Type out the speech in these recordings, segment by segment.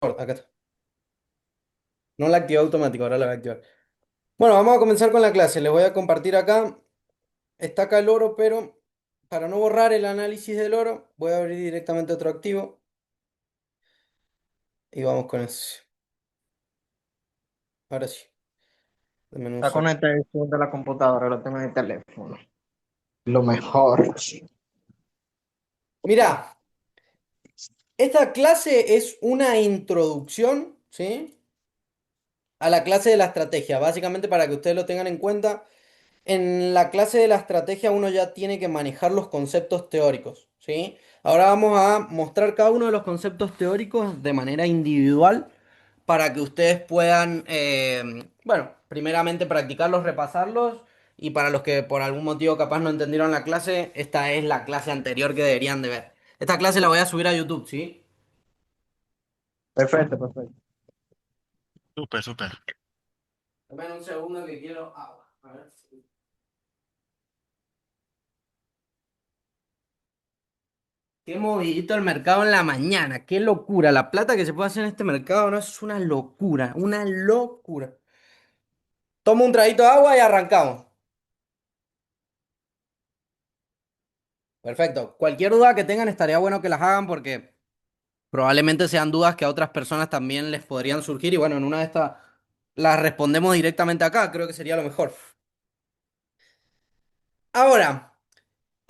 Acá está. No la activé automático, ahora la voy a activar. Bueno, vamos a comenzar con la clase. Les voy a compartir acá. Está acá el oro, pero para no borrar el análisis del oro, voy a abrir directamente otro activo y vamos con eso. Ahora sí. Denme un Está segundo. conectado el de la computadora, lo tengo en el teléfono. Lo mejor. Mirá, esta clase es una introducción, ¿sí? A la clase de la estrategia. Básicamente para que ustedes lo tengan en cuenta. En la clase de la estrategia uno ya tiene que manejar los conceptos teóricos, ¿sí? Ahora vamos a mostrar cada uno de los conceptos teóricos de manera individual para que ustedes puedan, bueno, primeramente practicarlos, repasarlos y para los que por algún motivo capaz no entendieron la clase, esta es la clase anterior que deberían de ver. Esta clase la voy a subir a YouTube, ¿sí? Perfecto, perfecto. Súper, súper. Dame un segundo que quiero agua. A ver. Qué movidito el mercado en la mañana, qué locura. La plata que se puede hacer en este mercado no es una locura, una locura. Tomo un traguito de agua y arrancamos. Perfecto. Cualquier duda que tengan estaría bueno que las hagan porque probablemente sean dudas que a otras personas también les podrían surgir y bueno, en una de estas las respondemos directamente acá, creo que sería lo mejor. Ahora.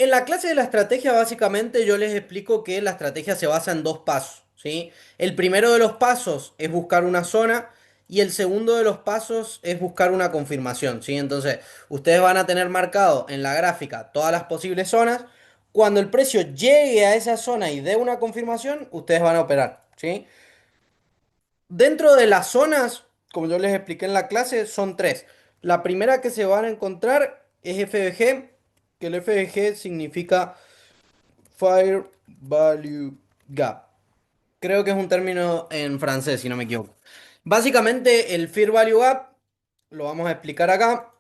En la clase de la estrategia, básicamente, yo les explico que la estrategia se basa en dos pasos, ¿sí? El primero de los pasos es buscar una zona y el segundo de los pasos es buscar una confirmación, ¿sí? Entonces, ustedes van a tener marcado en la gráfica todas las posibles zonas. Cuando el precio llegue a esa zona y dé una confirmación, ustedes van a operar, ¿sí? Dentro de las zonas, como yo les expliqué en la clase, son tres. La primera que se van a encontrar es FVG, que el FVG significa Fair Value Gap. Creo que es un término en francés, si no me equivoco. Básicamente, el Fair Value Gap, lo vamos a explicar acá.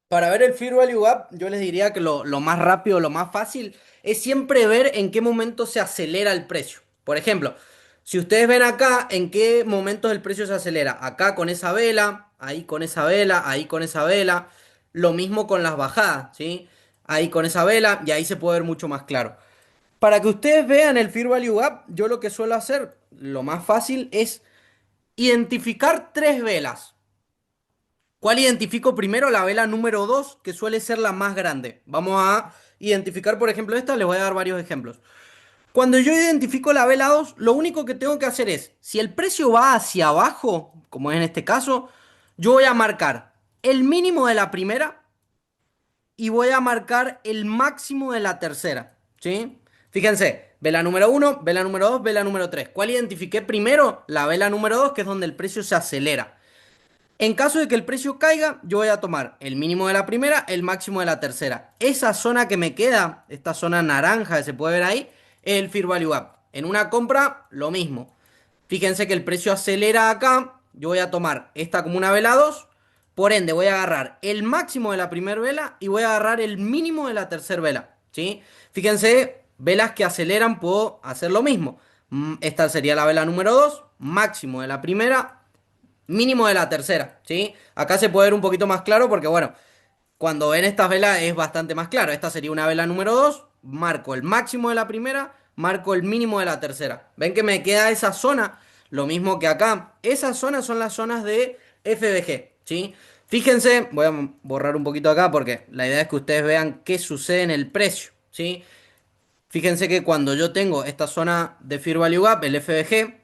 Para ver el Fair Value Gap, yo les diría que lo más rápido, lo más fácil, es siempre ver en qué momento se acelera el precio. Por ejemplo, si ustedes ven acá en qué momentos el precio se acelera. Acá con esa vela, ahí con esa vela, ahí con esa vela. Lo mismo con las bajadas, ¿sí? Ahí con esa vela y ahí se puede ver mucho más claro. Para que ustedes vean el Fair Value Gap, yo lo que suelo hacer, lo más fácil, es identificar tres velas. ¿Cuál identifico primero? La vela número 2, que suele ser la más grande. Vamos a identificar, por ejemplo, esta, les voy a dar varios ejemplos. Cuando yo identifico la vela 2, lo único que tengo que hacer es, si el precio va hacia abajo, como es en este caso, yo voy a marcar el mínimo de la primera y voy a marcar el máximo de la tercera, ¿sí? Fíjense, vela número uno, vela número 2, vela número 3. ¿Cuál identifiqué primero? La vela número 2, que es donde el precio se acelera. En caso de que el precio caiga, yo voy a tomar el mínimo de la primera, el máximo de la tercera. Esa zona que me queda, esta zona naranja que se puede ver ahí, es el Fair Value Gap. En una compra, lo mismo. Fíjense que el precio acelera acá. Yo voy a tomar esta como una vela 2. Por ende, voy a agarrar el máximo de la primera vela y voy a agarrar el mínimo de la tercera vela, ¿sí? Fíjense, velas que aceleran, puedo hacer lo mismo. Esta sería la vela número 2, máximo de la primera, mínimo de la tercera, ¿sí? Acá se puede ver un poquito más claro porque, bueno, cuando ven estas velas es bastante más claro. Esta sería una vela número 2, marco el máximo de la primera, marco el mínimo de la tercera. ¿Ven que me queda esa zona? Lo mismo que acá. Esas zonas son las zonas de FBG, ¿sí? Fíjense, voy a borrar un poquito acá porque la idea es que ustedes vean qué sucede en el precio, ¿sí? Fíjense que cuando yo tengo esta zona de Fair Value Gap, el FBG,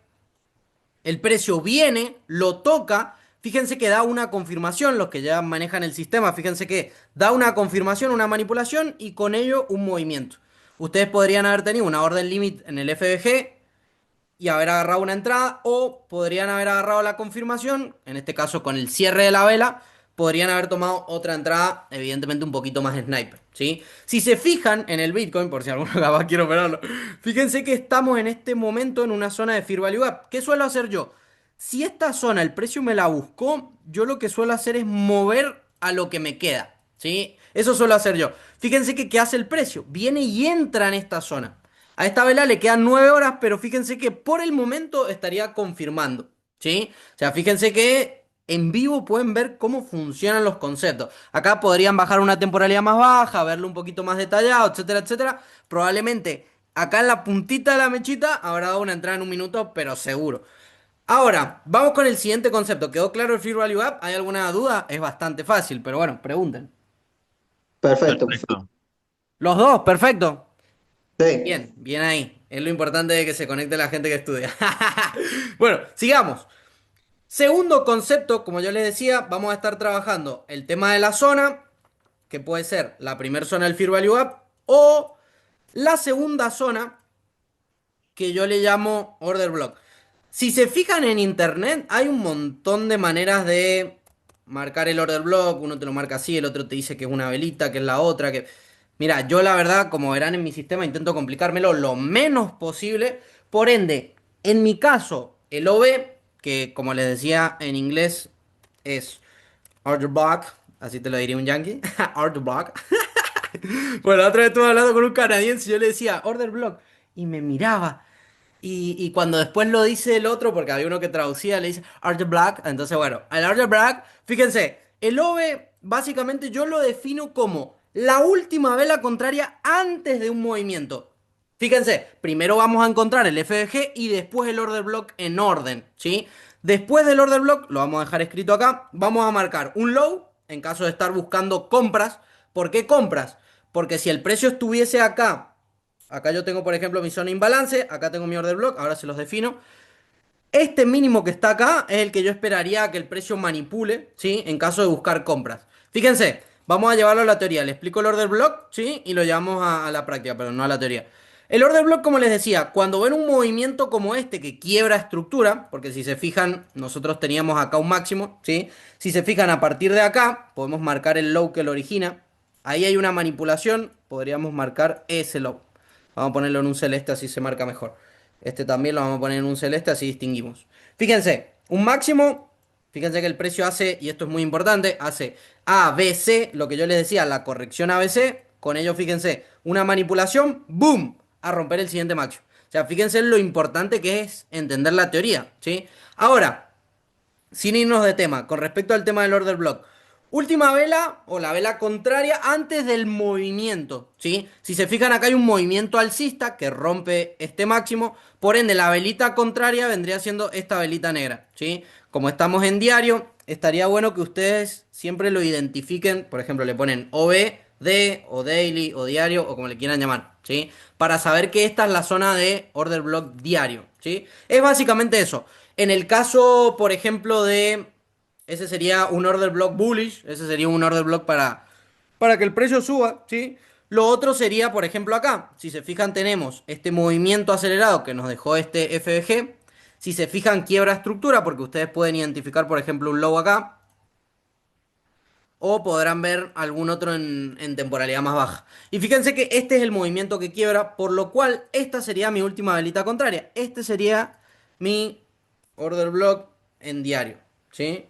el precio viene, lo toca. Fíjense que da una confirmación, los que ya manejan el sistema, fíjense que da una confirmación, una manipulación y con ello un movimiento. Ustedes podrían haber tenido una orden límite en el FBG y haber agarrado una entrada o podrían haber agarrado la confirmación, en este caso con el cierre de la vela, podrían haber tomado otra entrada, evidentemente un poquito más sniper, ¿sí? Si se fijan en el Bitcoin, por si alguno capaz quiere operarlo, fíjense que estamos en este momento en una zona de Fear Value Gap. ¿Qué suelo hacer yo? Si esta zona el precio me la buscó, yo lo que suelo hacer es mover a lo que me queda, ¿sí? Eso suelo hacer yo. Fíjense que ¿qué hace el precio? Viene y entra en esta zona. A esta vela le quedan 9 horas, pero fíjense que por el momento estaría confirmando, ¿sí? O sea, fíjense que en vivo pueden ver cómo funcionan los conceptos. Acá podrían bajar una temporalidad más baja, verlo un poquito más detallado, etcétera, etcétera. Probablemente acá en la puntita de la mechita habrá dado una entrada en un minuto, pero seguro. Ahora, vamos con el siguiente concepto. ¿Quedó claro el Free Value App? ¿Hay alguna duda? Es bastante fácil, pero bueno, pregunten. Perfecto. Perfecto. Los dos, perfecto. Sí, Bien, bien ahí. Es lo importante de que se conecte la gente que estudia. Bueno, sigamos. Segundo concepto, como yo les decía, vamos a estar trabajando el tema de la zona, que puede ser la primera zona del Fear Value App, o la segunda zona, que yo le llamo Order Block. Si se fijan en internet, hay un montón de maneras de marcar el order block. Uno te lo marca así, el otro te dice que es una velita, que es la otra, que... Mira, yo la verdad, como verán en mi sistema, intento complicármelo lo menos posible. Por ende, en mi caso, el OB, que como les decía en inglés, es order block, así te lo diría un yankee, order block. Bueno, la otra vez estuve hablando con un canadiense y yo le decía order block y me miraba. Y cuando después lo dice el otro, porque había uno que traducía, le dice Art Black. Entonces, bueno, el Art Black, fíjense, el OVE básicamente yo lo defino como la última vela contraria antes de un movimiento. Fíjense, primero vamos a encontrar el FDG y después el Order Block en orden, ¿sí? Después del Order Block, lo vamos a dejar escrito acá, vamos a marcar un low en caso de estar buscando compras. ¿Por qué compras? Porque si el precio estuviese acá. Acá yo tengo, por ejemplo, mi zona imbalance, acá tengo mi order block, ahora se los defino. Este mínimo que está acá es el que yo esperaría que el precio manipule, ¿sí? En caso de buscar compras. Fíjense, vamos a llevarlo a la teoría. Le explico el order block, ¿sí? Y lo llevamos a la práctica, pero no a la teoría. El order block, como les decía, cuando ven un movimiento como este que quiebra estructura, porque si se fijan, nosotros teníamos acá un máximo, ¿sí? Si se fijan a partir de acá, podemos marcar el low que lo origina. Ahí hay una manipulación, podríamos marcar ese low. Vamos a ponerlo en un celeste, así se marca mejor. Este también lo vamos a poner en un celeste, así distinguimos. Fíjense, un máximo, fíjense que el precio hace, y esto es muy importante, hace ABC, lo que yo les decía, la corrección ABC. Con ello, fíjense, una manipulación, ¡boom! A romper el siguiente máximo. O sea, fíjense lo importante que es entender la teoría, ¿sí? Ahora, sin irnos de tema, con respecto al tema del order block. Última vela o la vela contraria antes del movimiento, ¿sí? Si se fijan acá hay un movimiento alcista que rompe este máximo, por ende la velita contraria vendría siendo esta velita negra, ¿sí? Como estamos en diario, estaría bueno que ustedes siempre lo identifiquen, por ejemplo le ponen OB, D o daily o diario o como le quieran llamar, ¿sí? Para saber que esta es la zona de order block diario, ¿sí? Es básicamente eso. En el caso, por ejemplo, de... Ese sería un order block bullish, ese sería un order block para que el precio suba, ¿sí? Lo otro sería, por ejemplo, acá. Si se fijan, tenemos este movimiento acelerado que nos dejó este FBG. Si se fijan, quiebra estructura, porque ustedes pueden identificar, por ejemplo, un low acá. O podrán ver algún otro en temporalidad más baja. Y fíjense que este es el movimiento que quiebra, por lo cual esta sería mi última velita contraria. Este sería mi order block en diario, ¿sí?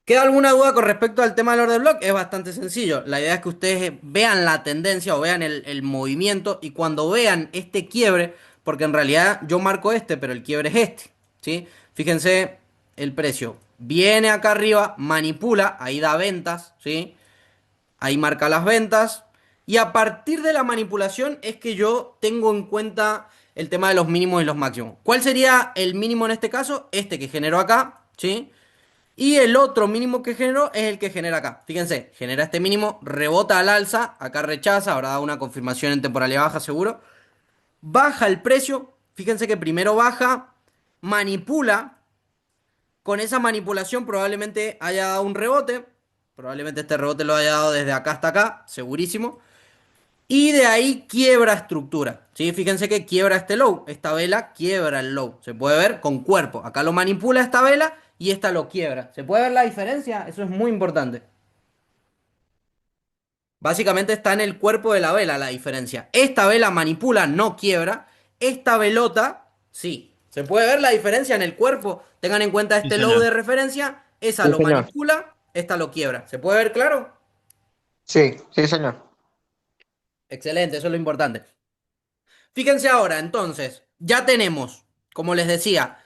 ¿Queda alguna duda con respecto al tema del order block? Es bastante sencillo. La idea es que ustedes vean la tendencia o vean el movimiento y cuando vean este quiebre, porque en realidad yo marco este, pero el quiebre es este, ¿sí? Fíjense, el precio viene acá arriba, manipula, ahí da ventas, ¿sí? Ahí marca las ventas. Y a partir de la manipulación es que yo tengo en cuenta el tema de los mínimos y los máximos. ¿Cuál sería el mínimo en este caso? Este que generó acá, ¿sí? Y el otro mínimo que generó es el que genera acá. Fíjense, genera este mínimo, rebota al alza, acá rechaza, habrá dado una confirmación en temporalidad baja seguro. Baja el precio, fíjense que primero baja, manipula. Con esa manipulación probablemente haya dado un rebote. Probablemente este rebote lo haya dado desde acá hasta acá, segurísimo. Y de ahí quiebra estructura. ¿Sí? Fíjense que quiebra este low. Esta vela quiebra el low. Se puede ver con cuerpo. Acá lo manipula esta vela y esta lo quiebra. ¿Se puede ver la diferencia? Eso es muy importante. Básicamente está en el cuerpo de la vela la diferencia. Esta vela manipula, no quiebra. Esta velota, sí. ¿Se puede ver la diferencia en el cuerpo? Tengan en cuenta Sí, este low señor. de referencia. Esa sí, lo señor. manipula, esta lo quiebra. ¿Se puede ver claro? Sí, sí, señor. Excelente, eso es lo importante. Fíjense ahora, entonces, ya tenemos, como les decía,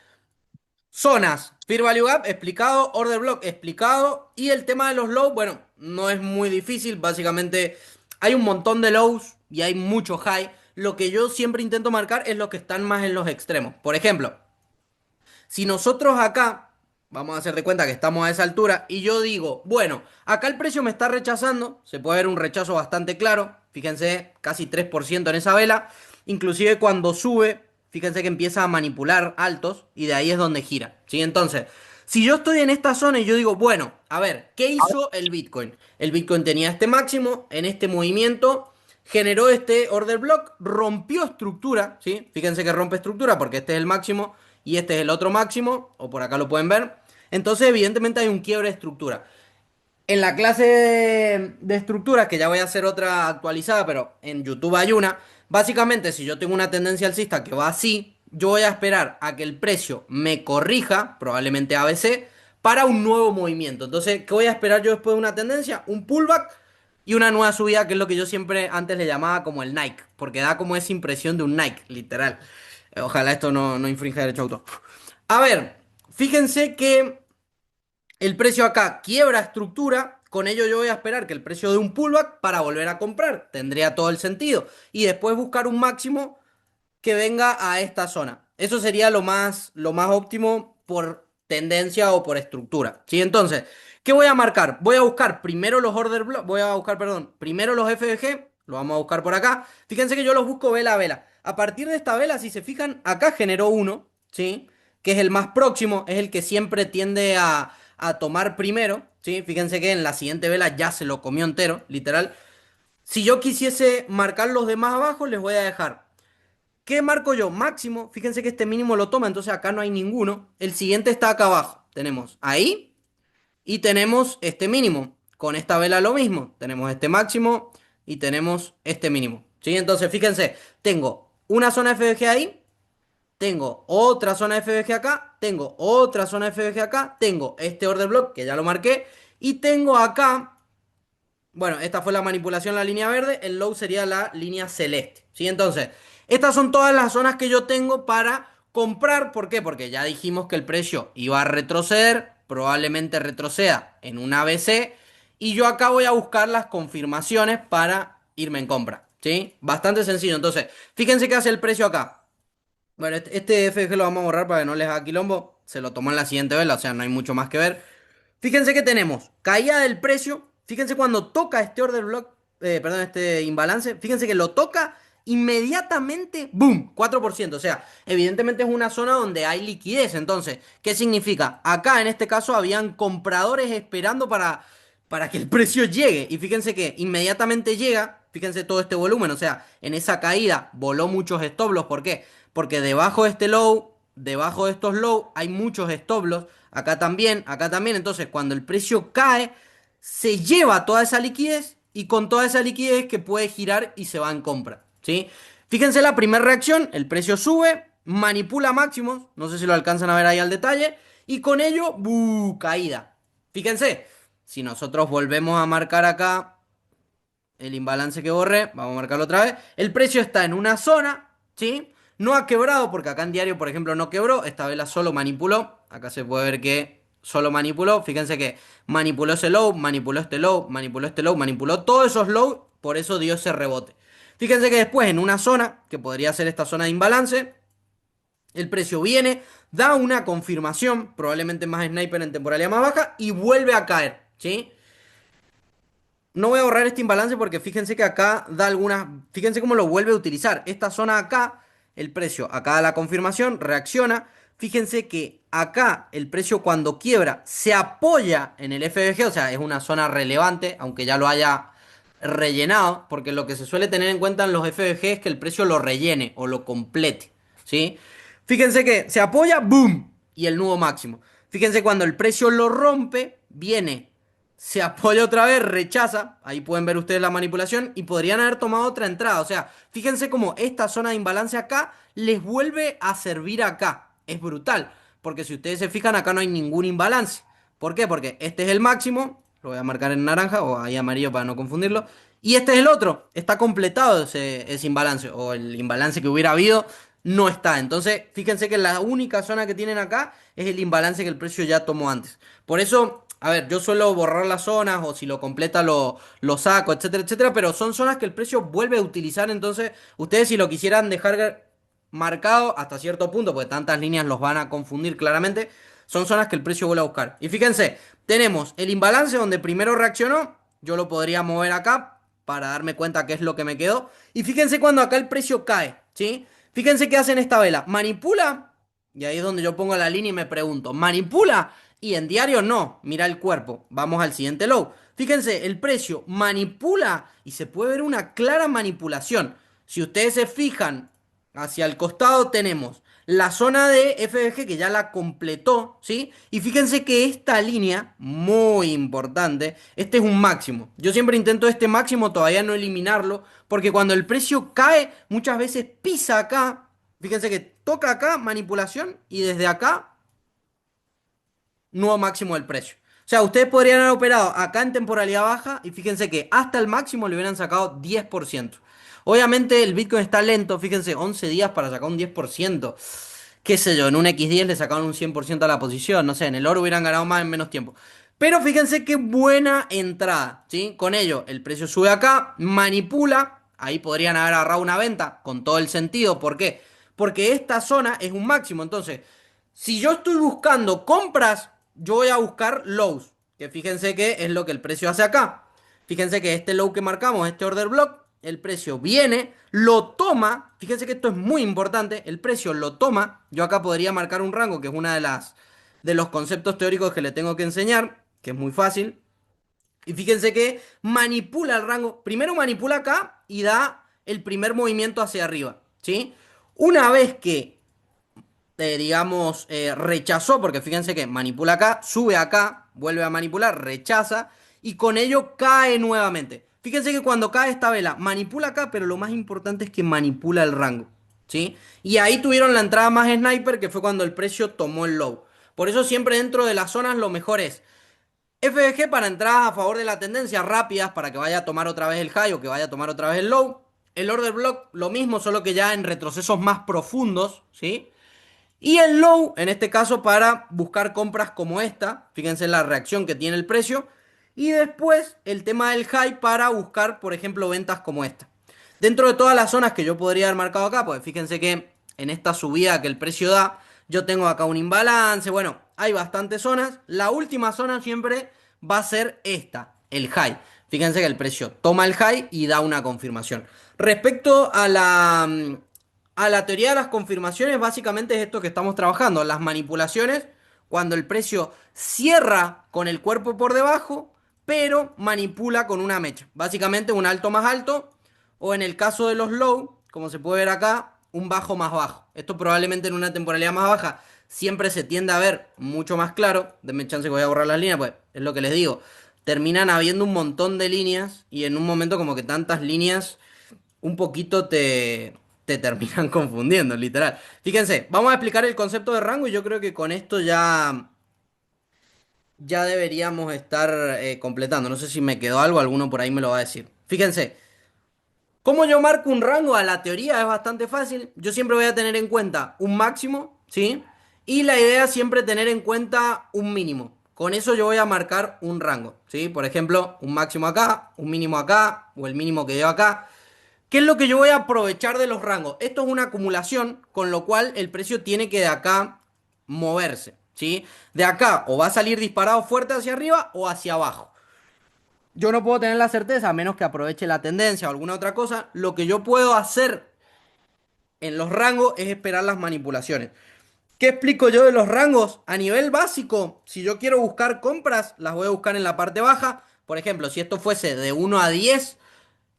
zonas, Fear Value Gap explicado, Order Block explicado, y el tema de los lows, bueno, no es muy difícil, básicamente hay un montón de lows y hay mucho high. Lo que yo siempre intento marcar es lo que están más en los extremos. Por ejemplo, si nosotros acá, vamos a hacer de cuenta que estamos a esa altura, y yo digo, bueno, acá el precio me está rechazando, se puede ver un rechazo bastante claro, fíjense, casi 3% en esa vela, inclusive cuando sube, fíjense que empieza a manipular altos, y de ahí es donde gira, ¿sí? Entonces, si yo estoy en esta zona y yo digo, bueno, a ver, ¿qué hizo el Bitcoin? El Bitcoin tenía este máximo, en este movimiento generó este order block, rompió estructura, ¿sí? Fíjense que rompe estructura porque este es el máximo y este es el otro máximo, o por acá lo pueden ver. Entonces, evidentemente hay un quiebre de estructura. En la clase de estructuras, que ya voy a hacer otra actualizada, pero en YouTube hay una, básicamente si yo tengo una tendencia alcista que va así, yo voy a esperar a que el precio me corrija, probablemente ABC, para un nuevo movimiento. Entonces, ¿qué voy a esperar yo después de una tendencia? Un pullback y una nueva subida, que es lo que yo siempre antes le llamaba como el Nike, porque da como esa impresión de un Nike, literal. Ojalá esto no infrinja derecho de autor. A ver, fíjense que el precio acá quiebra estructura, con ello yo voy a esperar que el precio dé un pullback para volver a comprar, tendría todo el sentido. Y después buscar un máximo que venga a esta zona. Eso sería lo más óptimo por tendencia o por estructura. ¿Sí? Entonces, ¿qué voy a marcar? Voy a buscar primero los order block, voy a buscar, perdón, primero los FVG, lo vamos a buscar por acá. Fíjense que yo los busco vela a vela. A partir de esta vela, si se fijan, acá generó uno, ¿sí? Que es el más próximo, es el que siempre tiende a tomar primero, ¿sí? Fíjense que en la siguiente vela ya se lo comió entero, literal. Si yo quisiese marcar los demás abajo, les voy a dejar. ¿Qué marco yo? Máximo. Fíjense que este mínimo lo toma, entonces acá no hay ninguno. El siguiente está acá abajo. Tenemos ahí y tenemos este mínimo. Con esta vela lo mismo. Tenemos este máximo y tenemos este mínimo. ¿Sí? Entonces, fíjense, tengo una zona FBG ahí, tengo otra zona FBG acá, tengo otra zona FBG acá, tengo este order block que ya lo marqué y tengo acá, bueno, esta fue la manipulación, la línea verde, el low sería la línea celeste, ¿sí? Entonces, estas son todas las zonas que yo tengo para comprar. ¿Por qué? Porque ya dijimos que el precio iba a retroceder, probablemente retroceda en un ABC, y yo acá voy a buscar las confirmaciones para irme en compra, ¿sí? Bastante sencillo. Entonces, fíjense qué hace el precio acá. Bueno, este FG lo vamos a borrar para que no les haga quilombo, se lo tomó en la siguiente vela, o sea, no hay mucho más que ver. Fíjense que tenemos caída del precio. Fíjense cuando toca este order block, perdón, este imbalance. Fíjense que lo toca inmediatamente, ¡boom! 4%. O sea, evidentemente es una zona donde hay liquidez. Entonces, ¿qué significa? Acá en este caso habían compradores esperando para que el precio llegue. Y fíjense que inmediatamente llega. Fíjense todo este volumen. O sea, en esa caída voló muchos stop loss. ¿Por qué? Porque debajo de este low, debajo de estos low, hay muchos stop loss. Acá también, acá también. Entonces, cuando el precio cae, se lleva toda esa liquidez y con toda esa liquidez que puede girar y se va en compra, ¿sí? Fíjense la primera reacción, el precio sube, manipula máximos, no sé si lo alcanzan a ver ahí al detalle, y con ello, ¡buh! Caída. Fíjense, si nosotros volvemos a marcar acá el imbalance que borré, vamos a marcarlo otra vez, el precio está en una zona, ¿sí? No ha quebrado porque acá en diario, por ejemplo, no quebró, esta vela solo manipuló, acá se puede ver que solo manipuló, fíjense que manipuló ese low, manipuló este low, manipuló este low, manipuló todos esos low, por eso dio ese rebote. Fíjense que después en una zona, que podría ser esta zona de imbalance, el precio viene, da una confirmación, probablemente más sniper en temporalidad más baja, y vuelve a caer, ¿sí? No voy a borrar este imbalance porque fíjense que acá da algunas. Fíjense cómo lo vuelve a utilizar. Esta zona acá, el precio, acá da la confirmación, reacciona. Fíjense que acá el precio cuando quiebra se apoya en el FBG, o sea, es una zona relevante, aunque ya lo haya rellenado, porque lo que se suele tener en cuenta en los FBG es que el precio lo rellene o lo complete, ¿sí? Fíjense que se apoya, ¡boom! Y el nudo máximo. Fíjense cuando el precio lo rompe, viene, se apoya otra vez, rechaza, ahí pueden ver ustedes la manipulación y podrían haber tomado otra entrada. O sea, fíjense cómo esta zona de imbalance acá les vuelve a servir acá. Es brutal, porque si ustedes se fijan acá no hay ningún imbalance. ¿Por qué? Porque este es el máximo, lo voy a marcar en naranja o ahí amarillo para no confundirlo, Y este es el otro, está completado ese imbalance, o el imbalance que hubiera habido no está. Entonces, fíjense que la única zona que tienen acá es el imbalance que el precio ya tomó antes. Por eso, a ver, yo suelo borrar las zonas, o si lo completa lo saco, etcétera, etcétera, pero son zonas que el precio vuelve a utilizar. Entonces, ustedes si lo quisieran dejar marcado hasta cierto punto, porque tantas líneas los van a confundir claramente, son zonas que el precio vuelve a buscar. Y fíjense, tenemos el imbalance donde primero reaccionó, yo lo podría mover acá para darme cuenta qué es lo que me quedó. Y fíjense cuando acá el precio cae, ¿sí? Fíjense qué hace en esta vela. Manipula, y ahí es donde yo pongo la línea y me pregunto, ¿manipula? Y en diario no, mira el cuerpo. Vamos al siguiente low. Fíjense, el precio manipula y se puede ver una clara manipulación. Si ustedes se fijan hacia el costado tenemos la zona de FBG que ya la completó, ¿sí? Y fíjense que esta línea, muy importante, este es un máximo. Yo siempre intento este máximo todavía no eliminarlo, porque cuando el precio cae, muchas veces pisa acá. Fíjense que toca acá, manipulación, y desde acá nuevo máximo del precio. O sea, ustedes podrían haber operado acá en temporalidad baja y fíjense que hasta el máximo le hubieran sacado 10%. Obviamente el Bitcoin está lento, fíjense, 11 días para sacar un 10%. Qué sé yo, en un X10 le sacaron un 100% a la posición, no sé, en el oro hubieran ganado más en menos tiempo. Pero fíjense qué buena entrada, ¿sí? Con ello, el precio sube acá, manipula, ahí podrían haber agarrado una venta, con todo el sentido, ¿por qué? Porque esta zona es un máximo, entonces si yo estoy buscando compras, yo voy a buscar lows, que fíjense que es lo que el precio hace acá. Fíjense que este low que marcamos, este order block, el precio viene, lo toma, fíjense que esto es muy importante, el precio lo toma, yo acá podría marcar un rango, que es una de los conceptos teóricos que le tengo que enseñar, que es muy fácil. Y fíjense que manipula el rango, primero manipula acá y da el primer movimiento hacia arriba, ¿sí? Una vez que digamos, rechazó, porque fíjense que manipula acá, sube acá, vuelve a manipular, rechaza y con ello cae nuevamente. Fíjense que cuando cae esta vela, manipula acá, pero lo más importante es que manipula el rango, ¿sí? Y ahí tuvieron la entrada más sniper, que fue cuando el precio tomó el low. Por eso siempre dentro de las zonas lo mejor es FBG para entradas a favor de la tendencia rápidas, para que vaya a tomar otra vez el high o que vaya a tomar otra vez el low. El order block lo mismo, solo que ya en retrocesos más profundos, ¿sí? Y el low, en este caso, para buscar compras como esta. Fíjense la reacción que tiene el precio. Y después el tema del high para buscar, por ejemplo, ventas como esta. Dentro de todas las zonas que yo podría haber marcado acá, pues fíjense que en esta subida que el precio da, yo tengo acá un imbalance. Bueno, hay bastantes zonas. La última zona siempre va a ser esta, el high. Fíjense que el precio toma el high y da una confirmación. Respecto a la teoría de las confirmaciones, básicamente es esto que estamos trabajando, las manipulaciones, cuando el precio cierra con el cuerpo por debajo, pero manipula con una mecha. Básicamente un alto más alto, o en el caso de los low, como se puede ver acá, un bajo más bajo. Esto probablemente en una temporalidad más baja siempre se tiende a ver mucho más claro. Denme chance que voy a borrar las líneas, pues es lo que les digo. Terminan habiendo un montón de líneas y en un momento como que tantas líneas un poquito te terminan confundiendo, literal. Fíjense, vamos a explicar el concepto de rango y yo creo que con esto ya deberíamos estar completando. No sé si me quedó algo, alguno por ahí me lo va a decir. Fíjense, ¿cómo yo marco un rango? A la teoría es bastante fácil. Yo siempre voy a tener en cuenta un máximo, ¿sí? Y la idea es siempre tener en cuenta un mínimo. Con eso yo voy a marcar un rango, ¿sí? Por ejemplo, un máximo acá, un mínimo acá, o el mínimo que dio acá. ¿Qué es lo que yo voy a aprovechar de los rangos? Esto es una acumulación, con lo cual el precio tiene que de acá moverse, ¿sí? De acá o va a salir disparado fuerte hacia arriba o hacia abajo. Yo no puedo tener la certeza, a menos que aproveche la tendencia o alguna otra cosa. Lo que yo puedo hacer en los rangos es esperar las manipulaciones. ¿Qué explico yo de los rangos? A nivel básico, si yo quiero buscar compras, las voy a buscar en la parte baja. Por ejemplo, si esto fuese de 1 a 10,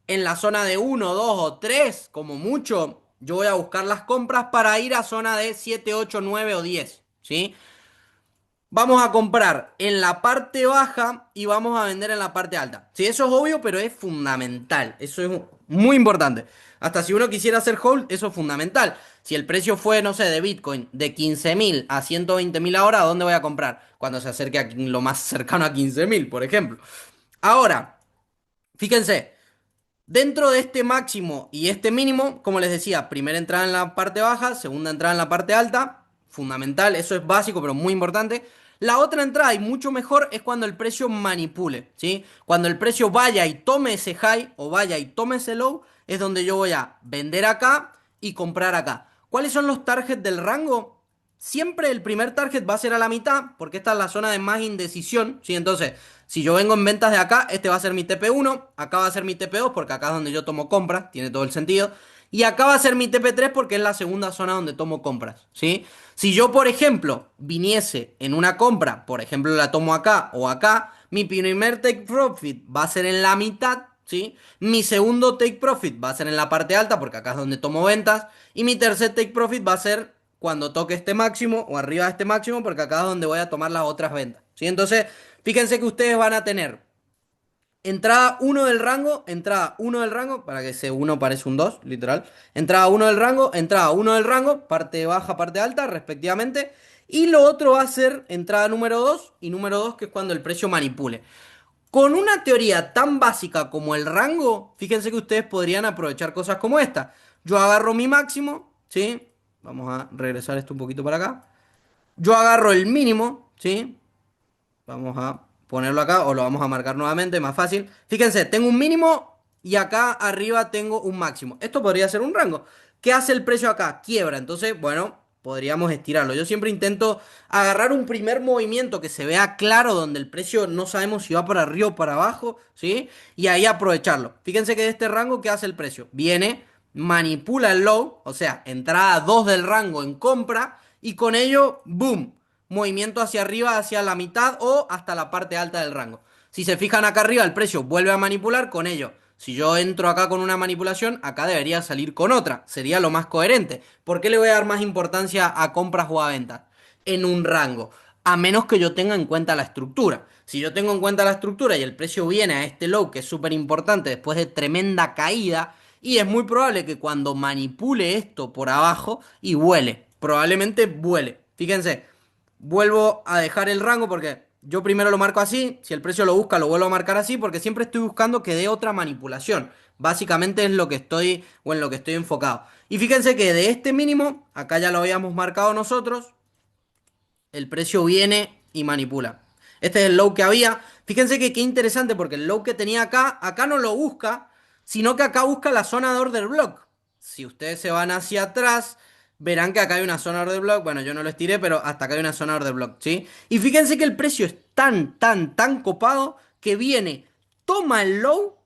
en la zona de 1, 2 o 3 como mucho, yo voy a buscar las compras para ir a zona de 7, 8, 9 o 10, ¿sí? Vamos a comprar en la parte baja y vamos a vender en la parte alta. Sí, eso es obvio, pero es fundamental. Eso es muy importante. Hasta si uno quisiera hacer hold, eso es fundamental. Si el precio fue, no sé, de Bitcoin de 15.000 a 120.000 ahora, ¿a dónde voy a comprar? Cuando se acerque a lo más cercano a 15.000, por ejemplo. Ahora, fíjense. Dentro de este máximo y este mínimo, como les decía, primera entrada en la parte baja, segunda entrada en la parte alta, fundamental, eso es básico pero muy importante. La otra entrada y mucho mejor es cuando el precio manipule, ¿sí? Cuando el precio vaya y tome ese high o vaya y tome ese low, es donde yo voy a vender acá y comprar acá. ¿Cuáles son los targets del rango? Siempre el primer target va a ser a la mitad, porque esta es la zona de más indecisión, ¿sí? Entonces, si yo vengo en ventas de acá, este va a ser mi TP1, acá va a ser mi TP2, porque acá es donde yo tomo compras, tiene todo el sentido, y acá va a ser mi TP3 porque es la segunda zona donde tomo compras, ¿sí? Si yo, por ejemplo, viniese en una compra, por ejemplo, la tomo acá o acá, mi primer take profit va a ser en la mitad, ¿sí? Mi segundo take profit va a ser en la parte alta, porque acá es donde tomo ventas, y mi tercer take profit va a ser cuando toque este máximo o arriba de este máximo, porque acá es donde voy a tomar las otras ventas, ¿sí? Entonces, fíjense que ustedes van a tener entrada uno del rango, para que ese uno parece un 2 literal. Entrada uno del rango, parte baja, parte alta, respectivamente. Y lo otro va a ser entrada número 2 y número 2 que es cuando el precio manipule. Con una teoría tan básica como el rango, fíjense que ustedes podrían aprovechar cosas como esta. Yo agarro mi máximo, ¿sí? Vamos a regresar esto un poquito para acá. Yo agarro el mínimo, ¿sí? Vamos a ponerlo acá o lo vamos a marcar nuevamente, más fácil. Fíjense, tengo un mínimo y acá arriba tengo un máximo. Esto podría ser un rango. ¿Qué hace el precio acá? Quiebra. Entonces, bueno, podríamos estirarlo. Yo siempre intento agarrar un primer movimiento que se vea claro, donde el precio no sabemos si va para arriba o para abajo, ¿sí? Y ahí aprovecharlo. Fíjense que de este rango, ¿qué hace el precio? Viene, manipula el low, o sea, entrada 2 del rango en compra y con ello, boom, movimiento hacia arriba, hacia la mitad o hasta la parte alta del rango. Si se fijan acá arriba, el precio vuelve a manipular con ello. Si yo entro acá con una manipulación, acá debería salir con otra. Sería lo más coherente. ¿Por qué le voy a dar más importancia a compras o a ventas? En un rango. A menos que yo tenga en cuenta la estructura. Si yo tengo en cuenta la estructura y el precio viene a este low, que es súper importante después de tremenda caída, y es muy probable que cuando manipule esto por abajo y vuele, probablemente vuele. Fíjense, vuelvo a dejar el rango porque yo primero lo marco así, si el precio lo busca lo vuelvo a marcar así porque siempre estoy buscando que dé otra manipulación. Básicamente es lo que estoy o en lo que estoy enfocado. Y fíjense que de este mínimo, acá ya lo habíamos marcado nosotros, el precio viene y manipula. Este es el low que había. Fíjense que qué interesante porque el low que tenía acá, acá no lo busca, sino que acá busca la zona de order block. Si ustedes se van hacia atrás, verán que acá hay una zona de order block. Bueno, yo no lo estiré, pero hasta acá hay una zona de order block, ¿sí? Y fíjense que el precio es tan copado que viene, toma el low,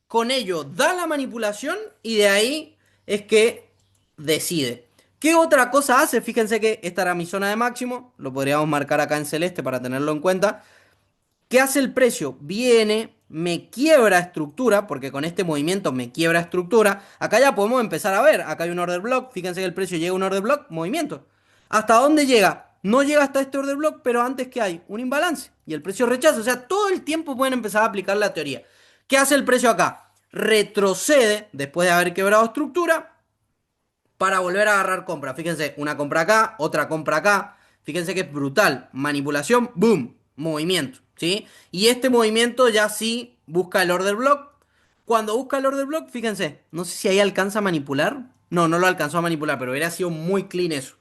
con ello da la manipulación y de ahí es que decide. ¿Qué otra cosa hace? Fíjense que esta era mi zona de máximo, lo podríamos marcar acá en celeste para tenerlo en cuenta. ¿Qué hace el precio? Viene, me quiebra estructura, porque con este movimiento me quiebra estructura. Acá ya podemos empezar a ver, acá hay un order block, fíjense que el precio llega a un order block, movimiento. ¿Hasta dónde llega? No llega hasta este order block, pero antes que hay un imbalance y el precio rechaza. O sea, todo el tiempo pueden empezar a aplicar la teoría. ¿Qué hace el precio acá? Retrocede después de haber quebrado estructura para volver a agarrar compra. Fíjense, una compra acá, otra compra acá. Fíjense que es brutal. Manipulación, boom, movimiento, ¿sí? Y este movimiento ya sí busca el order block. Cuando busca el order block, fíjense, no sé si ahí alcanza a manipular. No, no lo alcanzó a manipular, pero hubiera sido muy clean eso.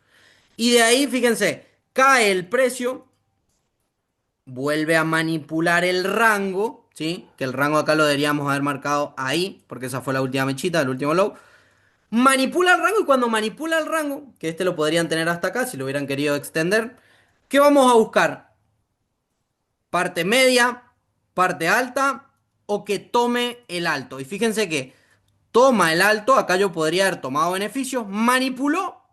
Y de ahí, fíjense, cae el precio, vuelve a manipular el rango, ¿sí? Que el rango acá lo deberíamos haber marcado ahí, porque esa fue la última mechita, el último low. Manipula el rango y cuando manipula el rango, que este lo podrían tener hasta acá si lo hubieran querido extender, ¿qué vamos a buscar? Parte media, parte alta o que tome el alto. Y fíjense que toma el alto, acá yo podría haber tomado beneficios, manipuló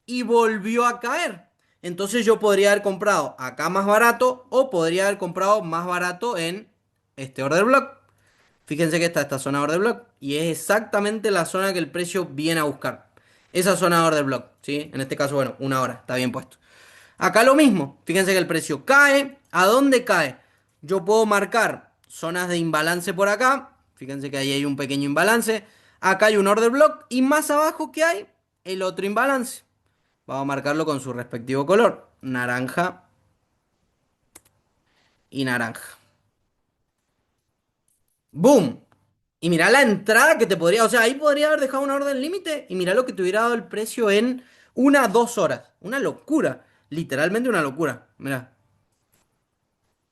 y volvió a caer. Entonces yo podría haber comprado acá más barato o podría haber comprado más barato en este order block. Fíjense que está esta zona de order block y es exactamente la zona que el precio viene a buscar. Esa zona de order block, ¿sí? En este caso, bueno, una hora, está bien puesto. Acá lo mismo, fíjense que el precio cae. ¿A dónde cae? Yo puedo marcar zonas de imbalance por acá. Fíjense que ahí hay un pequeño imbalance. Acá hay un order block y más abajo que hay el otro imbalance. Vamos a marcarlo con su respectivo color. Naranja y naranja. ¡Boom! Y mirá la entrada que te podría, o sea, ahí podría haber dejado una orden límite y mirá lo que te hubiera dado el precio en 1 a 2 horas. Una locura, literalmente una locura. Mirá.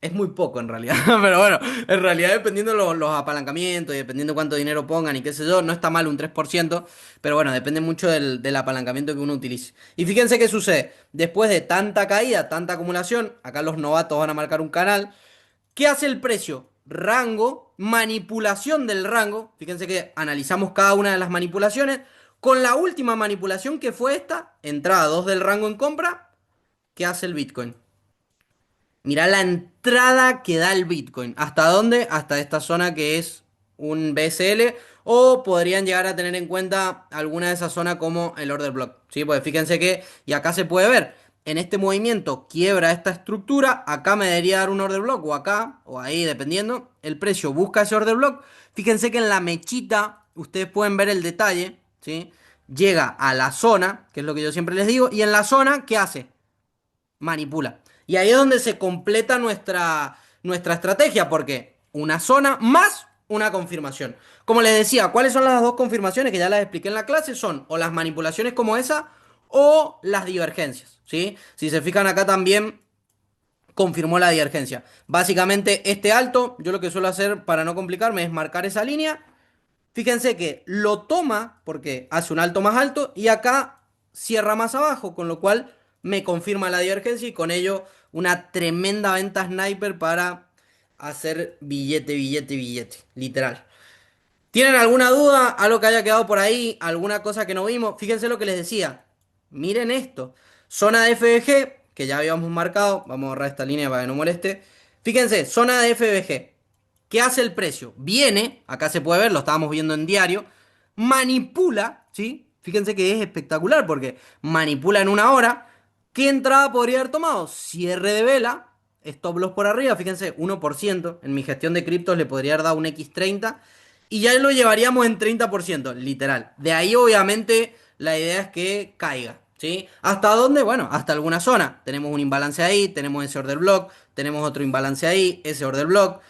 Es muy poco en realidad, pero bueno, en realidad dependiendo los apalancamientos y dependiendo cuánto dinero pongan y qué sé yo, no está mal un 3%, pero bueno, depende mucho del apalancamiento que uno utilice. Y fíjense qué sucede, después de tanta caída, tanta acumulación, acá los novatos van a marcar un canal, ¿qué hace el precio? Rango, manipulación del rango, fíjense que analizamos cada una de las manipulaciones, con la última manipulación que fue esta, entrada 2 del rango en compra, ¿qué hace el Bitcoin? Mirá la entrada que da el Bitcoin. ¿Hasta dónde? Hasta esta zona que es un BSL. O podrían llegar a tener en cuenta alguna de esas zonas como el order block. ¿Sí? Pues fíjense que, y acá se puede ver, en este movimiento quiebra esta estructura. Acá me debería dar un order block, o acá, o ahí, dependiendo. El precio busca ese order block. Fíjense que en la mechita, ustedes pueden ver el detalle. ¿Sí? Llega a la zona, que es lo que yo siempre les digo. Y en la zona, ¿qué hace? Manipula. Y ahí es donde se completa nuestra estrategia, porque una zona más una confirmación. Como les decía, ¿cuáles son las dos confirmaciones que ya las expliqué en la clase? Son o las manipulaciones como esa o las divergencias, ¿sí? Si se fijan acá también confirmó la divergencia. Básicamente este alto, yo lo que suelo hacer para no complicarme es marcar esa línea. Fíjense que lo toma porque hace un alto más alto y acá cierra más abajo, con lo cual me confirma la divergencia y con ello una tremenda venta sniper para hacer billete, billete, billete, literal. ¿Tienen alguna duda? ¿Algo que haya quedado por ahí? ¿Alguna cosa que no vimos? Fíjense lo que les decía. Miren esto. Zona de FBG, que ya habíamos marcado. Vamos a borrar esta línea para que no moleste. Fíjense, zona de FBG. ¿Qué hace el precio? Viene, acá se puede ver, lo estábamos viendo en diario. Manipula, ¿sí? Fíjense que es espectacular porque manipula en 1 hora. ¿Qué entrada podría haber tomado? Cierre de vela. Stop loss por arriba, fíjense, 1%. En mi gestión de criptos le podría haber dado un X30 y ya lo llevaríamos en 30%, literal. De ahí obviamente la idea es que caiga, ¿sí? ¿Hasta dónde? Bueno, hasta alguna zona. Tenemos un imbalance ahí, tenemos ese order block, tenemos otro imbalance ahí, ese order block.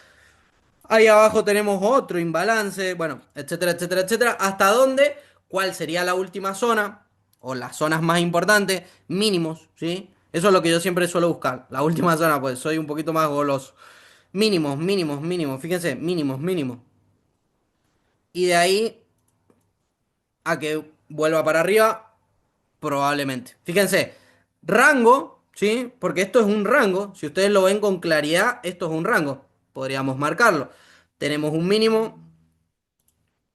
Ahí abajo tenemos otro imbalance, bueno, etcétera, etcétera, etcétera. ¿Hasta dónde? ¿Cuál sería la última zona? O las zonas más importantes, mínimos, ¿sí? Eso es lo que yo siempre suelo buscar. La última zona, pues soy un poquito más goloso. Mínimos, mínimos, mínimos. Fíjense, mínimos, mínimos. Y de ahí a que vuelva para arriba, probablemente. Fíjense, rango, ¿sí? Porque esto es un rango. Si ustedes lo ven con claridad, esto es un rango. Podríamos marcarlo. Tenemos un mínimo,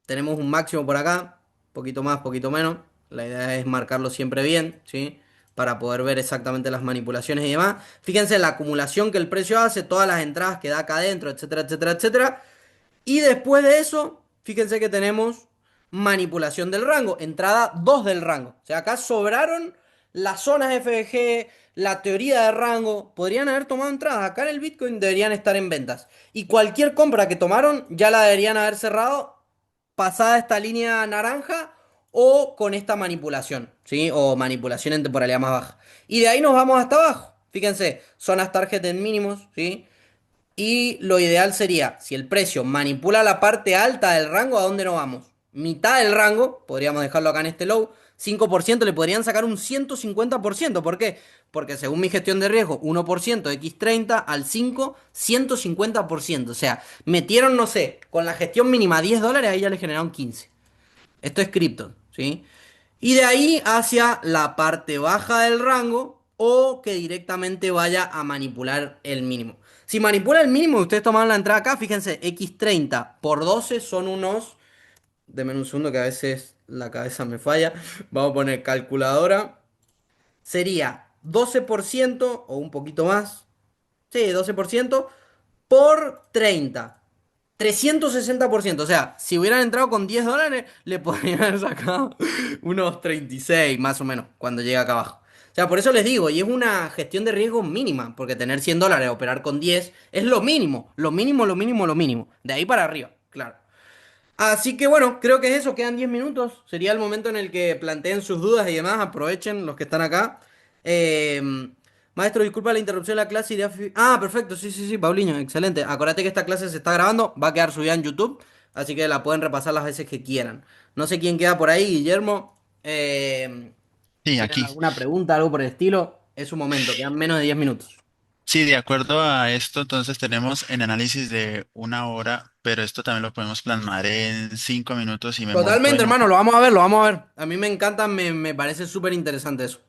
tenemos un máximo por acá, poquito más, poquito menos. La idea es marcarlo siempre bien, ¿sí? Para poder ver exactamente las manipulaciones y demás. Fíjense la acumulación que el precio hace, todas las entradas que da acá adentro, etcétera, etcétera, etcétera. Y después de eso, fíjense que tenemos manipulación del rango, entrada 2 del rango. O sea, acá sobraron las zonas FBG, la teoría de rango. Podrían haber tomado entradas. Acá en el Bitcoin deberían estar en ventas. Y cualquier compra que tomaron ya la deberían haber cerrado pasada esta línea naranja o con esta manipulación, ¿sí? O manipulación en temporalidad más baja. Y de ahí nos vamos hasta abajo. Fíjense, zonas target en mínimos, ¿sí? Y lo ideal sería, si el precio manipula la parte alta del rango, ¿a dónde nos vamos? Mitad del rango, podríamos dejarlo acá en este low, 5% le podrían sacar un 150%. ¿Por qué? Porque según mi gestión de riesgo, 1% X30 al 5, 150%. O sea, metieron, no sé, con la gestión mínima $10, ahí ya le generaron 15. Esto es cripto, ¿sí? Y de ahí hacia la parte baja del rango o que directamente vaya a manipular el mínimo. Si manipula el mínimo y ustedes toman la entrada acá, fíjense, X30 por 12 son unos... Denme un segundo que a veces la cabeza me falla. Vamos a poner calculadora. Sería 12% o un poquito más. Sí, 12% por 30. 360%. O sea, si hubieran entrado con $10, le podrían haber sacado unos 36 más o menos cuando llega acá abajo. O sea, por eso les digo, y es una gestión de riesgo mínima, porque tener $100, operar con 10 es lo mínimo, lo mínimo, lo mínimo, lo mínimo. De ahí para arriba, claro. Así que bueno, creo que es eso, quedan 10 minutos. Sería el momento en el que planteen sus dudas y demás, aprovechen los que están acá. Eh, Maestro, disculpa la interrupción de la clase. Ah, perfecto, sí, sí, sí, Paulinho, excelente. Acuérdate que esta clase se está grabando, va a quedar subida en YouTube. así que la pueden repasar las veces que quieran. No sé quién queda por ahí, Guillermo. Sí, ¿Tienen aquí. alguna pregunta, algo por el estilo? Es su momento, quedan menos de 10 minutos. Sí, de acuerdo a esto, entonces tenemos el análisis de 1 hora, pero esto también lo podemos plasmar en 5 minutos y me monto Totalmente, en hermano, lo vamos a ver, lo vamos a ver. A mí me encanta, me parece súper interesante eso.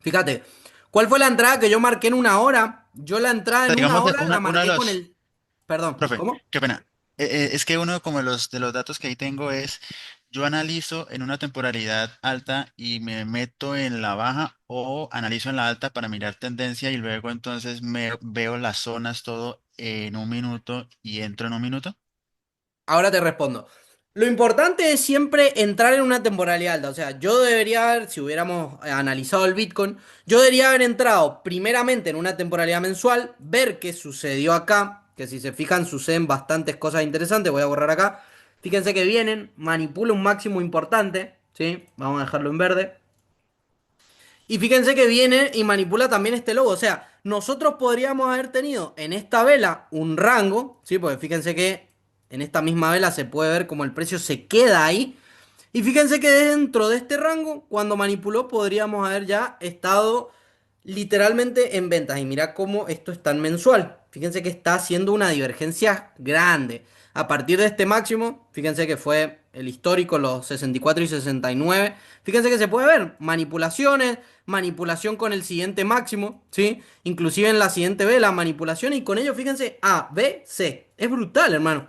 Fíjate, ¿cuál fue la entrada que yo marqué en 1 hora? Yo la entrada en una digamos, hora la uno de marqué con los, el... Perdón, profe, ¿cómo? qué pena. Es que uno como de los datos que ahí tengo es, yo analizo en una temporalidad alta y me meto en la baja o analizo en la alta para mirar tendencia y luego entonces me veo las zonas todo en 1 minuto y entro en 1 minuto. Ahora te respondo. Lo importante es siempre entrar en una temporalidad alta. O sea, yo debería haber, si hubiéramos analizado el Bitcoin, yo debería haber entrado primeramente en una temporalidad mensual, ver qué sucedió acá, que si se fijan suceden bastantes cosas interesantes. Voy a borrar acá. Fíjense que vienen, manipula un máximo importante, ¿sí? Vamos a dejarlo en verde. Y fíjense que viene y manipula también este logo. O sea, nosotros podríamos haber tenido en esta vela un rango, ¿sí? Porque fíjense que en esta misma vela se puede ver como el precio se queda ahí. Y fíjense que dentro de este rango, cuando manipuló, podríamos haber ya estado literalmente en ventas. Y mira cómo esto está en mensual. Fíjense que está haciendo una divergencia grande. A partir de este máximo, fíjense que fue el histórico, los 64 y 69. Fíjense que se puede ver manipulaciones, manipulación con el siguiente máximo, ¿sí? Inclusive en la siguiente vela, manipulación y con ello, fíjense, A, B, C. Es brutal, hermano.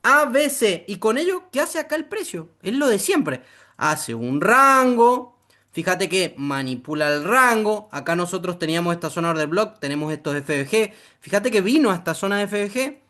A, B, C. Y con ello, ¿qué hace acá el precio? Es lo de siempre. Hace un rango. Fíjate que manipula el rango. Acá nosotros teníamos esta zona order block, tenemos estos FBG. Fíjate que vino a esta zona de FBG.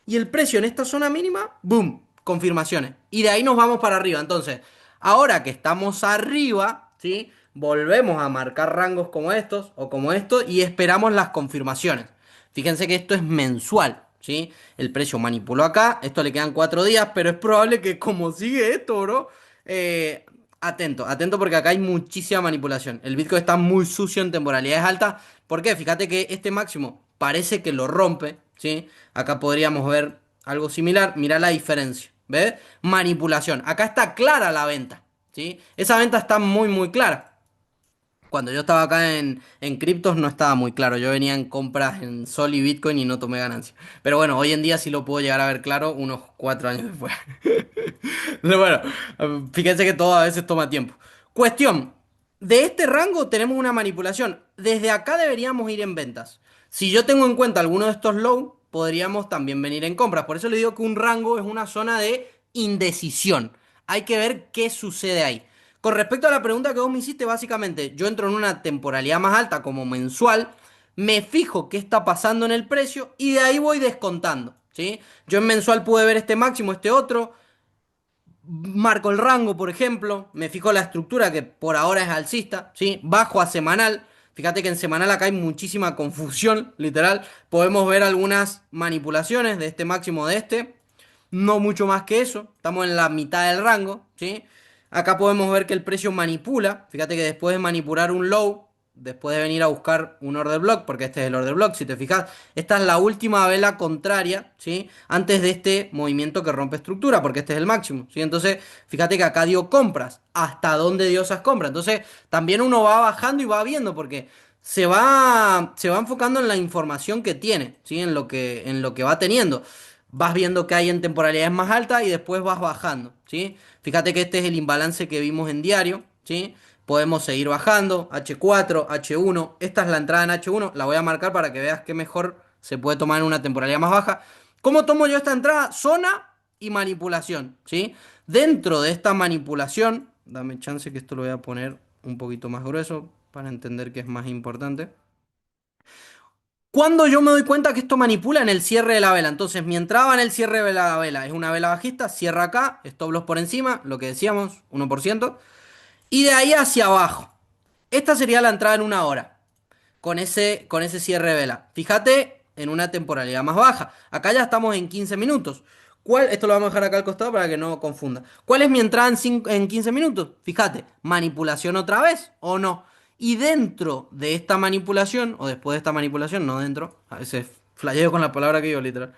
Y el precio en esta zona mínima, ¡boom! Confirmaciones. Y de ahí nos vamos para arriba. Entonces, ahora que estamos arriba, ¿sí? Volvemos a marcar rangos como estos o como estos y esperamos las confirmaciones. Fíjense que esto es mensual, ¿sí? El precio manipuló acá, esto le quedan 4 días, pero es probable que como sigue esto, bro, eh, atento, atento porque acá hay muchísima manipulación. El Bitcoin está muy sucio en temporalidades altas. ¿Por qué? Fíjate que este máximo parece que lo rompe, ¿sí? Acá podríamos ver algo similar. Mirá la diferencia, ¿ves? Manipulación. Acá está clara la venta, ¿sí? Esa venta está muy, muy clara. Cuando yo estaba acá en criptos no estaba muy claro. Yo venía en compras en Sol y Bitcoin y no tomé ganancia. Pero bueno, hoy en día sí lo puedo llegar a ver claro unos 4 años después. Pero bueno, fíjense que todo a veces toma tiempo. Cuestión, de este rango tenemos una manipulación. Desde acá deberíamos ir en ventas. Si yo tengo en cuenta alguno de estos low, podríamos también venir en compras. Por eso le digo que un rango es una zona de indecisión. Hay que ver qué sucede ahí. Con respecto a la pregunta que vos me hiciste, básicamente, yo entro en una temporalidad más alta como mensual, me fijo qué está pasando en el precio y de ahí voy descontando, ¿sí? Yo en mensual pude ver este máximo, este otro, marco el rango, por ejemplo, me fijo la estructura que por ahora es alcista, ¿sí? Bajo a semanal. Fíjate que en semanal acá hay muchísima confusión, literal. Podemos ver algunas manipulaciones de este máximo de este. No mucho más que eso. Estamos en la mitad del rango, ¿sí? Acá podemos ver que el precio manipula. Fíjate que después de manipular un low, después de venir a buscar un order block, porque este es el order block, si te fijas, esta es la última vela contraria, ¿sí? Antes de este movimiento que rompe estructura, porque este es el máximo, ¿sí? Entonces, fíjate que acá dio compras. ¿Hasta dónde dio esas compras? Entonces, también uno va bajando y va viendo, porque se va enfocando en la información que tiene, ¿sí? En lo que va teniendo. Vas viendo que hay en temporalidades más altas y después vas bajando, ¿sí? Fíjate que este es el imbalance que vimos en diario, ¿sí? Podemos seguir bajando, H4, H1. Esta es la entrada en H1, la voy a marcar para que veas que mejor se puede tomar en una temporalidad más baja. ¿Cómo tomo yo esta entrada? Zona y manipulación, ¿sí? Dentro de esta manipulación, dame chance que esto lo voy a poner un poquito más grueso para entender que es más importante. Cuando yo me doy cuenta que esto manipula en el cierre de la vela. Entonces, mi entrada en el cierre de la vela es una vela bajista, cierra acá, stop loss por encima, lo que decíamos, 1%. Y de ahí hacia abajo. Esta sería la entrada en 1 hora, con ese cierre de vela. Fíjate en una temporalidad más baja. Acá ya estamos en 15 minutos. Esto lo vamos a dejar acá al costado para que no confunda. ¿Cuál es mi entrada en 15 minutos? Fíjate, manipulación otra vez o no. Y dentro de esta manipulación, o después de esta manipulación, no dentro, a veces flasheo con la palabra que yo literal.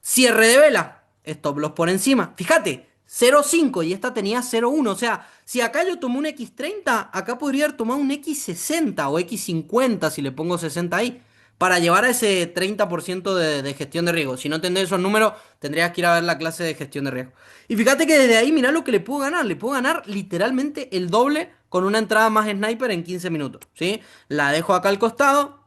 Cierre de vela. stop loss por encima. Fíjate, 0,5 y esta tenía 0,1. O sea, si acá yo tomé un X30, acá podría haber tomado un X60 o X50 si le pongo 60 ahí, para llevar a ese 30% de gestión de riesgo. Si no entendés esos números, tendrías que ir a ver la clase de gestión de riesgo. Y fíjate que desde ahí, mirá lo que le puedo ganar. Le puedo ganar literalmente el doble con una entrada más sniper en 15 minutos. ¿Sí? La dejo acá al costado.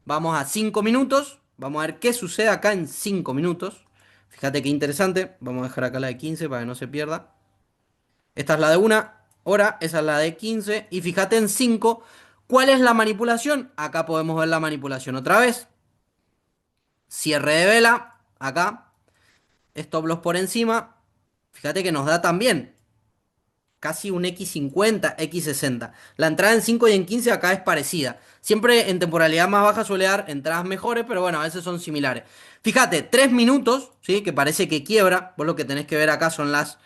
Vamos a 5 minutos. Vamos a ver qué sucede acá en 5 minutos. Fíjate qué interesante. Vamos a dejar acá la de 15 para que no se pierda. Esta es la de 1 hora, esa es la de 15. Y fíjate en 5. ¿Cuál es la manipulación? Acá podemos ver la manipulación otra vez. Cierre de vela, acá. Stop loss por encima. Fíjate que nos da también casi un X50, X60. La entrada en 5 y en 15 acá es parecida. Siempre en temporalidad más baja suele dar entradas mejores, pero bueno, a veces son similares. Fíjate, 3 minutos, ¿sí? Que parece que quiebra. Vos lo que tenés que ver acá son las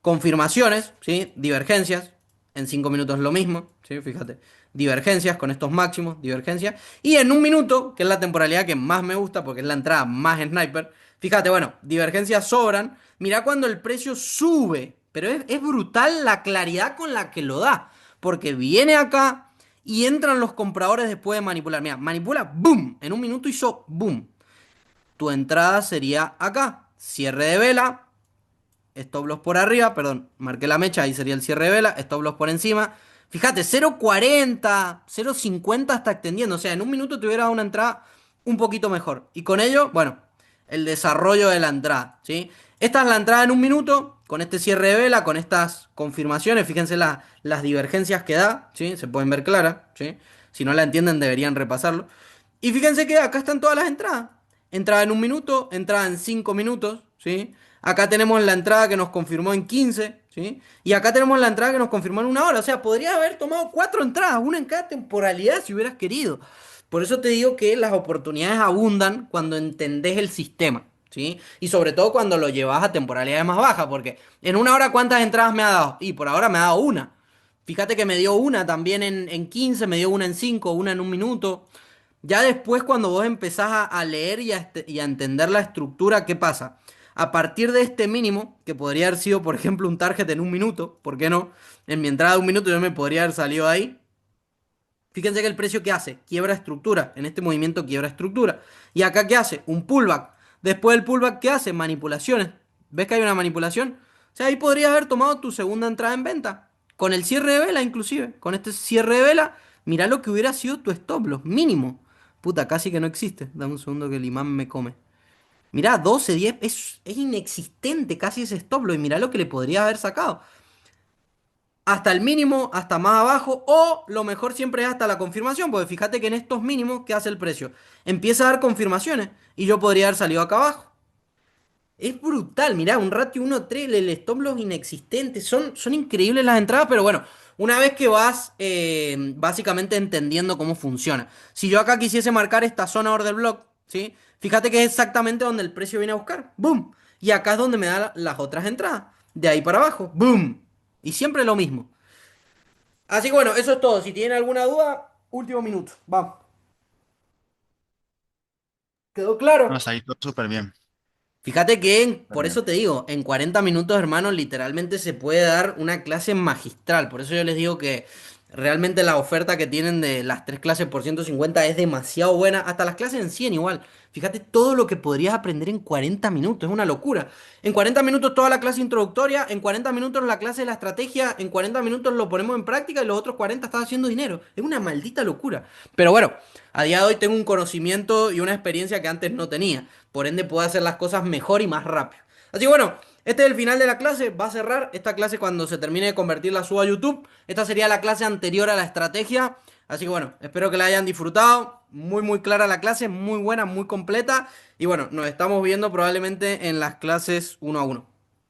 confirmaciones, ¿sí? Divergencias. En 5 minutos lo mismo, ¿sí? Fíjate. Divergencias con estos máximos, divergencias. Y en 1 minuto, que es la temporalidad que más me gusta porque es la entrada más sniper. Fíjate, bueno, divergencias sobran. Mirá cuando el precio sube. Pero es brutal la claridad con la que lo da. Porque viene acá y entran los compradores después de manipular. Mira, manipula, boom. En 1 minuto hizo boom. Tu entrada sería acá. Cierre de vela, stop loss por arriba, perdón, marqué la mecha, ahí sería el cierre de vela, stop loss por encima. Fíjate, 0,40, 0,50 está extendiendo, o sea, en 1 minuto te hubiera dado una entrada un poquito mejor. Y con ello, bueno, el desarrollo de la entrada, ¿sí? Esta es la entrada en 1 minuto, con este cierre de vela, con estas confirmaciones, fíjense las divergencias que da, ¿sí? Se pueden ver claras, ¿sí? Si no la entienden deberían repasarlo. Y fíjense que acá están todas las entradas. Entrada en 1 minuto, entrada en 5 minutos, ¿sí? Acá tenemos la entrada que nos confirmó en 15, ¿sí? Y acá tenemos la entrada que nos confirmó en 1 hora. O sea, podrías haber tomado 4 entradas, una en cada temporalidad si hubieras querido. Por eso te digo que las oportunidades abundan cuando entendés el sistema, ¿sí? Y sobre todo cuando lo llevas a temporalidades más bajas, porque en 1 hora, ¿cuántas entradas me ha dado? Y por ahora me ha dado una. Fíjate que me dio una también en 15, me dio una en 5, una en 1 minuto. Ya después, cuando vos empezás a leer y a entender la estructura, ¿qué pasa? A partir de este mínimo, que podría haber sido, por ejemplo, un target en 1 minuto, ¿por qué no? En mi entrada de 1 minuto yo me podría haber salido ahí. Fíjense que el precio que hace, quiebra estructura. En este movimiento quiebra estructura. ¿Y acá qué hace? Un pullback. Después del pullback, ¿qué hace? Manipulaciones. ¿Ves que hay una manipulación? O sea, ahí podrías haber tomado tu segunda entrada en venta. Con el cierre de vela, inclusive. Con este cierre de vela, mirá lo que hubiera sido tu stop loss mínimo. Puta, casi que no existe. Dame un segundo que el imán me come. Mirá, 12, 10, es inexistente casi ese stop loss. Y mirá lo que le podría haber sacado. Hasta el mínimo, hasta más abajo, o lo mejor siempre es hasta la confirmación, porque fíjate que en estos mínimos, ¿qué hace el precio? Empieza a dar confirmaciones y yo podría haber salido acá abajo. Es brutal, mirá, un ratio 1,3, el stop loss inexistente, son increíbles las entradas, pero bueno, una vez que vas básicamente entendiendo cómo funciona. Si yo acá quisiese marcar esta zona order block, ¿sí? Fíjate que es exactamente donde el precio viene a buscar, ¡boom! Y acá es donde me da las otras entradas, de ahí para abajo, ¡boom! Y siempre lo mismo. Así que bueno, eso es todo. Si tienen alguna duda, último minuto. Vamos. ¿Quedó No, claro? hasta ahí todo súper bien. Fíjate que, Súper por bien. eso te digo, en 40 minutos, hermano, literalmente se puede dar una clase magistral. Por eso yo les digo que realmente la oferta que tienen de las 3 clases por 150 es demasiado buena. Hasta las clases en 100 igual. Fíjate todo lo que podrías aprender en 40 minutos. Es una locura. En 40 minutos toda la clase introductoria, en 40 minutos la clase de la estrategia, en 40 minutos lo ponemos en práctica y los otros 40 estás haciendo dinero. Es una maldita locura. Pero bueno, a día de hoy tengo un conocimiento y una experiencia que antes no tenía. Por ende puedo hacer las cosas mejor y más rápido. Así que bueno, este es el final de la clase. Va a cerrar esta clase cuando se termine de convertir la suba a YouTube. Esta sería la clase anterior a la estrategia. Así que bueno, espero que la hayan disfrutado. Muy muy clara la clase, muy buena, muy completa. Y bueno, nos estamos viendo probablemente en las clases 1 a 1.